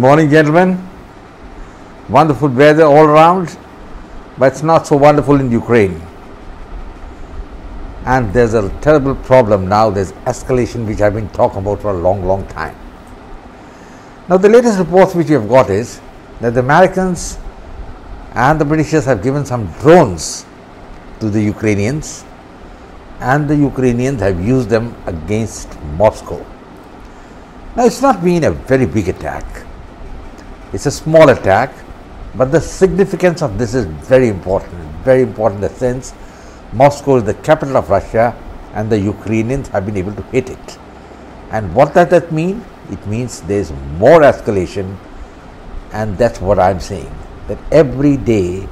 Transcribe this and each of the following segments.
morning, gentlemen. Wonderful weather all around, but it's not so wonderful in Ukraine. And there's a terrible problem now. There's escalation, which I've been talking about for a long time. Now, the latest reports which we have got is that the Americans and the Britishers have given some drones to the Ukrainians, and the Ukrainians have used them against Moscow. Now, it's not been a very big attack. It's a small attack, but the significance of this is very important in the sense Moscow is the capital of Russia and the Ukrainians have been able to hit it. And what does that mean? It means there's more escalation, and that's what I'm saying, that every day,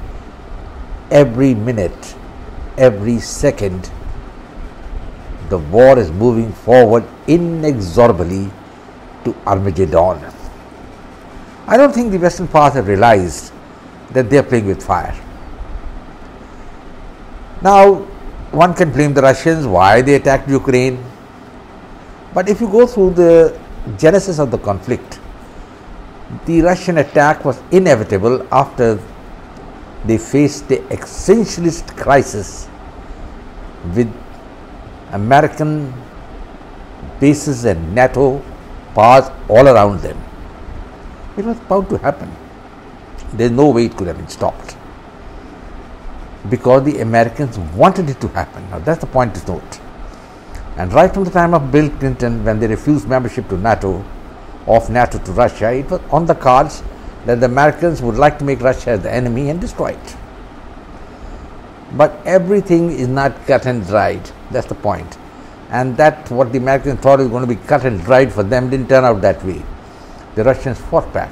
every minute, every second, the war is moving forward inexorably to Armageddon. I don't think the Western powers have realized that they are playing with fire. Now, one can blame the Russians why they attacked Ukraine, but if you go through the genesis of the conflict, the Russian attack was inevitable after they faced the existentialist crisis with American bases and NATO powers all around them. It was about to happen. There's no way it could have been stopped, because the Americans wanted it to happen. Now, that's the point to note. And right from the time of Bill Clinton, when they refused membership to NATO, of NATO to Russia, it was on the cards that the Americans would like to make Russia the enemy and destroy it. But everything is not cut and dried. That's the point. And that what the Americans thought was going to be cut and dried for them didn't turn out that way. The Russians fought back,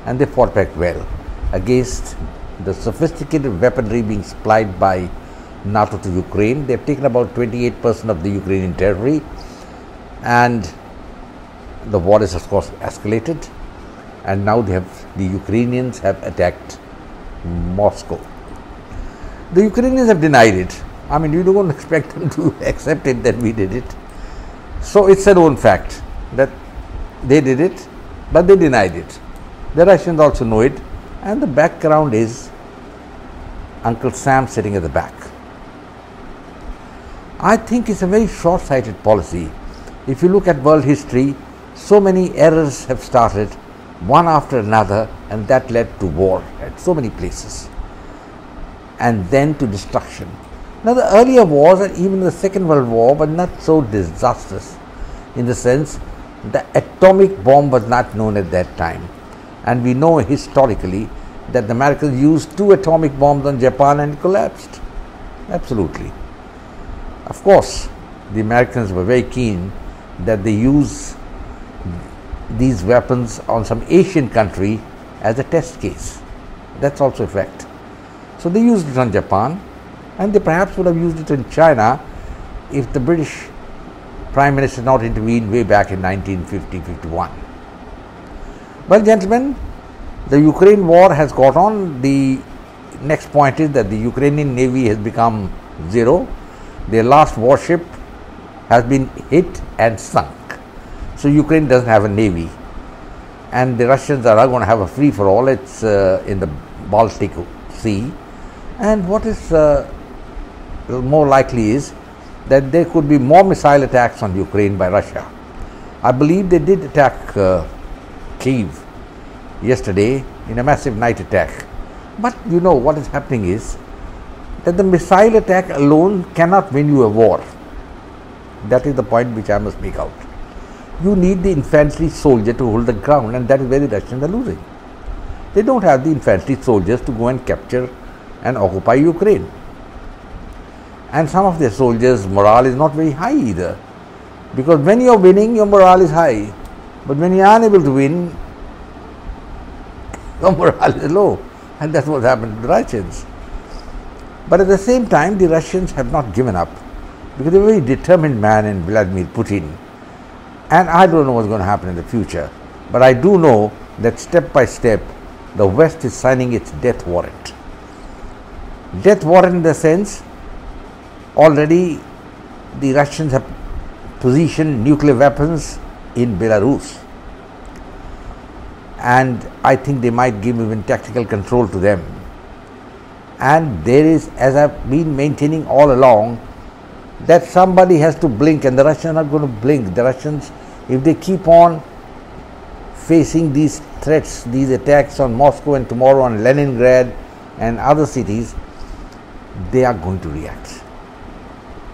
and they fought back well against the sophisticated weaponry being supplied by NATO to Ukraine. They've taken about 28% of the Ukrainian territory, and the war is, of course, escalated, and now the Ukrainians have attacked Moscow. The Ukrainians have denied it. I mean, you don't expect them to accept it that we did it. So it's a known fact that they did it, but they denied it. The Russians also know it, and the background is Uncle Sam sitting at the back. I think it's a very short-sighted policy. If you look at world history, so many errors have started, one after another, and that led to war at so many places, and then to destruction. Now, the earlier wars, and even the Second World War, were not so disastrous, in the sense the atomic bomb was not known at that time. And we know historically that the Americans used 2 atomic bombs on Japan and it collapsed. Absolutely. Of course, the Americans were very keen that they use these weapons on some Asian country as a test case. That's also a fact. So they used it on Japan, and they perhaps would have used it in China if the British Prime Minister not intervened way back in 1950-51. Well, gentlemen, the Ukraine war has got on. The next point is that the Ukrainian Navy has become zero. Their last warship has been hit and sunk. So Ukraine doesn't have a navy, and the Russians are going to have a free-for-all. It's in the Baltic Sea, and what is more likely is that there could be more missile attacks on Ukraine by Russia. I believe they did attack Kyiv yesterday in a massive night attack. But you know what is happening is that the missile attack alone cannot win you a war. That is the point which I must make out. You need the infantry soldier to hold the ground, and that is where the Russians are losing. They don't have the infantry soldiers to go and capture and occupy Ukraine. And some of their soldiers' morale is not very high either, because when you are winning, your morale is high, but when you are unable to win, your morale is low, and that's what happened to the Russians. But at the same time, the Russians have not given up, because they are a very determined man in Vladimir Putin, and I don't know what's going to happen in the future, but I do know that step by step, the West is signing its death warrant. Death warrant in the sense, already the Russians have positioned nuclear weapons in Belarus. and I think they might give even tactical control to them. And there is, as I've been maintaining all along, that somebody has to blink, and the Russians are not going to blink. The Russians, if they keep on facing these threats, these attacks on Moscow and tomorrow on Leningrad and other cities, they are going to react.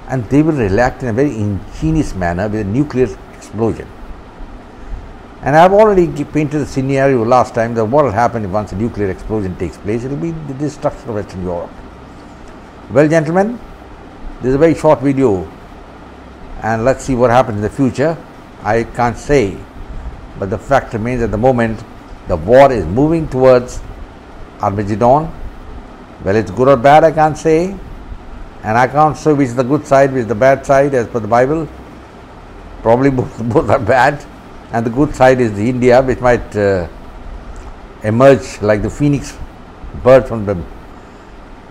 And they will react in a very ingenious manner with a nuclear explosion. And I have already painted the scenario last time that what will happen if once a nuclear explosion takes place. It will be the destruction of Western Europe. Well, gentlemen, this is a very short video, and let's see what happens in the future. I can't say, but the fact remains at the moment the war is moving towards Armageddon. Well, it's good or bad, I can't say, and I can't say which is the good side, which is the bad side as per the Bible. Probably both are bad, and the good side is the India, which might emerge like the phoenix bird from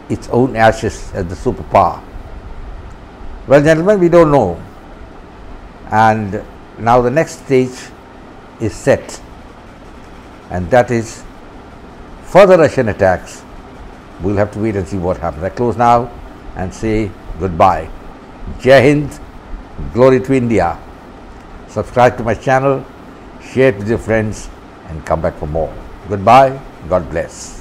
its own ashes as the superpower. Well, gentlemen, we don't know, and now the next stage is set, and that is further Russian attacks. We'll have to wait and see what happens. I close now and say goodbye. Jai Hind, glory to India. Subscribe to my channel, share it with your friends, and come back for more. Goodbye. God bless.